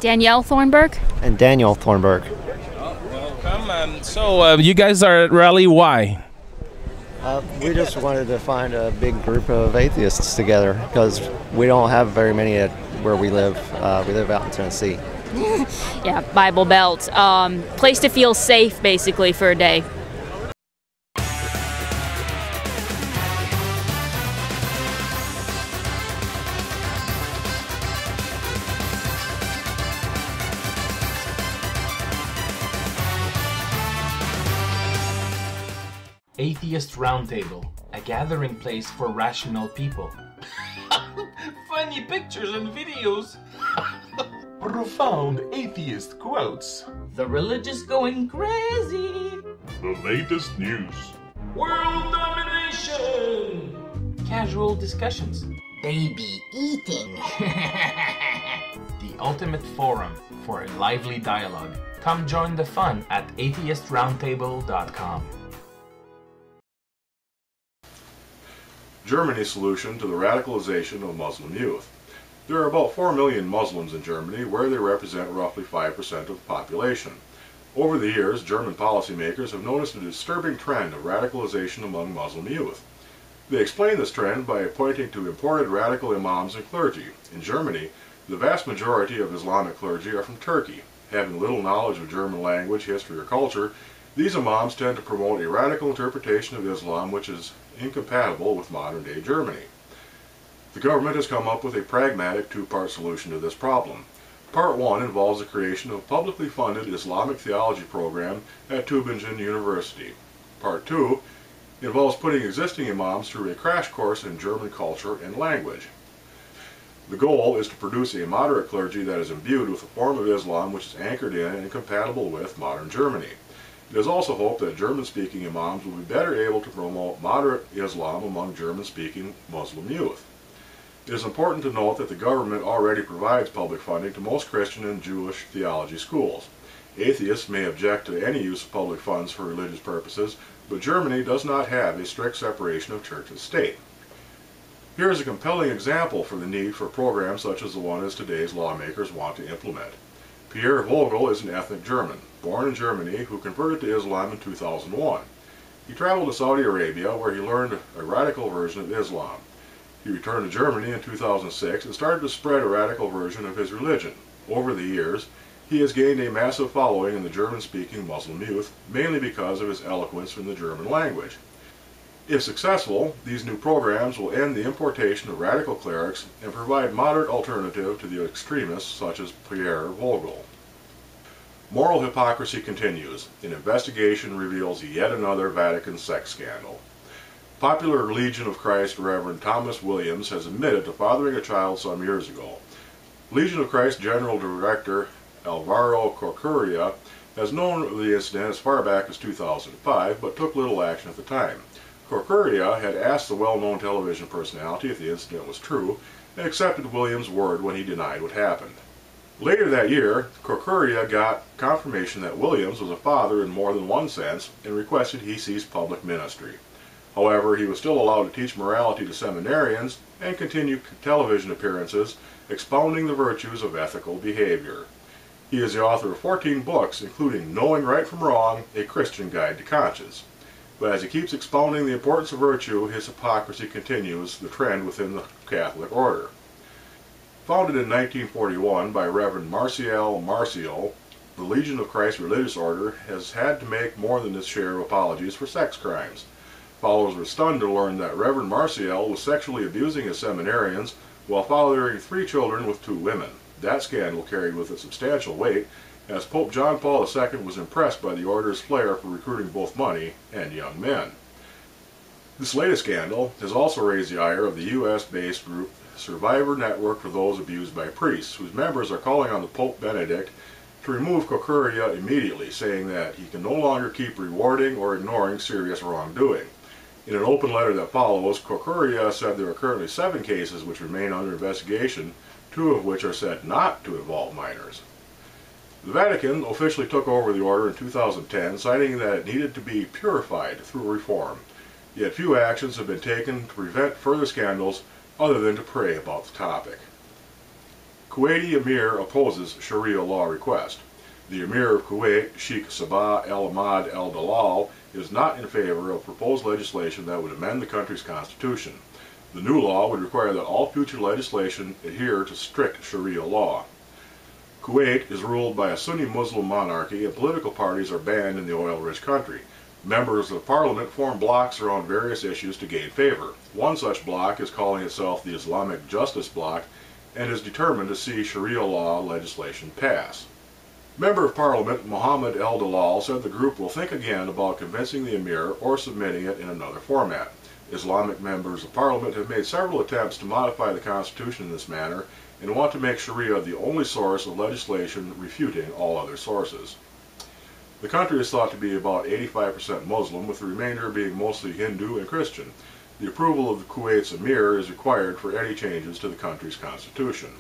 Danielle Thornburg. And Daniel Thornburg. Welcome. So you guys are at rally. Why? We just wanted to find a big group of atheists together because we don't have very many at where we live. We live out in Tennessee. Yeah, Bible Belt. Place to feel safe, basically, for a day. Atheist Roundtable, a gathering place for rational people. Funny pictures and videos. Profound atheist quotes. The religious going crazy. The latest news. World domination. Casual discussions. Baby eating. The ultimate forum for a lively dialogue. Come join the fun at atheistroundtable.com. Germany's solution to the radicalization of Muslim youth. There are about 4 million Muslims in Germany, where they represent roughly 5% of the population. Over the years, German policymakers have noticed a disturbing trend of radicalization among Muslim youth. They explain this trend by pointing to imported radical imams and clergy. In Germany, the vast majority of Islamic clergy are from Turkey. Having little knowledge of German language, history, or culture, these imams tend to promote a radical interpretation of Islam which is incompatible with modern-day Germany. The government has come up with a pragmatic two-part solution to this problem. Part 1 involves the creation of a publicly funded Islamic theology program at Tübingen University. Part 2 involves putting existing imams through a crash course in German culture and language. The goal is to produce a moderate clergy that is imbued with a form of Islam which is anchored in and compatible with modern Germany. It is also hoped that German-speaking imams will be better able to promote moderate Islam among German-speaking Muslim youth. It is important to note that the government already provides public funding to most Christian and Jewish theology schools. Atheists may object to any use of public funds for religious purposes, but Germany does not have a strict separation of church and state. Here is a compelling example for the need for programs such as the one as today's lawmakers want to implement. Pierre Vogel is an ethnic German, born in Germany, who converted to Islam in 2001. He traveled to Saudi Arabia, where he learned a radical version of Islam. He returned to Germany in 2006 and started to spread a radical version of his religion. Over the years, he has gained a massive following in the German-speaking Muslim youth, mainly because of his eloquence in the German language. If successful, these new programs will end the importation of radical clerics and provide a moderate alternative to the extremists such as Pierre Vogel. Moral hypocrisy continues. An investigation reveals yet another Vatican sex scandal. Popular Legion of Christ Reverend Thomas Williams has admitted to fathering a child some years ago. Legion of Christ General Director Alvaro Corcuria has known of the incident as far back as 2005, but took little action at the time. Corcuria had asked the well-known television personality if the incident was true, and accepted Williams' word when he denied what happened. Later that year, Corcuria got confirmation that Williams was a father in more than one sense and requested he cease public ministry. However, he was still allowed to teach morality to seminarians and continue television appearances expounding the virtues of ethical behavior. He is the author of 14 books, including Knowing Right from Wrong, A Christian Guide to Conscience. But as he keeps expounding the importance of virtue, his hypocrisy continues the trend within the Catholic order. Founded in 1941 by Reverend Marcial Marcio, the Legion of Christ religious order has had to make more than its share of apologies for sex crimes. Followers were stunned to learn that Reverend Marcial was sexually abusing his seminarians while fathering 3 children with 2 women. That scandal carried with it substantial weight, as Pope John Paul II was impressed by the order's flair for recruiting both money and young men. This latest scandal has also raised the ire of the U.S.-based group Survivor Network for Those Abused by Priests, whose members are calling on the Pope Benedict to remove Corcuria immediately, saying that he can no longer keep rewarding or ignoring serious wrongdoing. In an open letter that follows, Corcuria said there are currently 7 cases which remain under investigation, 2 of which are said not to involve minors. The Vatican officially took over the order in 2010, citing that it needed to be purified through reform. Yet few actions have been taken to prevent further scandals other than to pray about the topic. Kuwaiti emir opposes Sharia law request. The emir of Kuwait, Sheikh Sabah El Ahmad El Dalal, is not in favor of proposed legislation that would amend the country's constitution. The new law would require that all future legislation adhere to strict Sharia law. Kuwait is ruled by a Sunni Muslim monarchy and political parties are banned in the oil-rich country. Members of parliament form blocs around various issues to gain favor. One such bloc is calling itself the Islamic Justice Bloc and is determined to see Sharia law legislation pass. Member of Parliament Mohammed El Dalal said the group will think again about convincing the emir or submitting it in another format. Islamic members of Parliament have made several attempts to modify the Constitution in this manner and want to make Sharia the only source of legislation refuting all other sources. The country is thought to be about 85% Muslim, with the remainder being mostly Hindu and Christian. The approval of the Kuwait's emir is required for any changes to the country's constitution.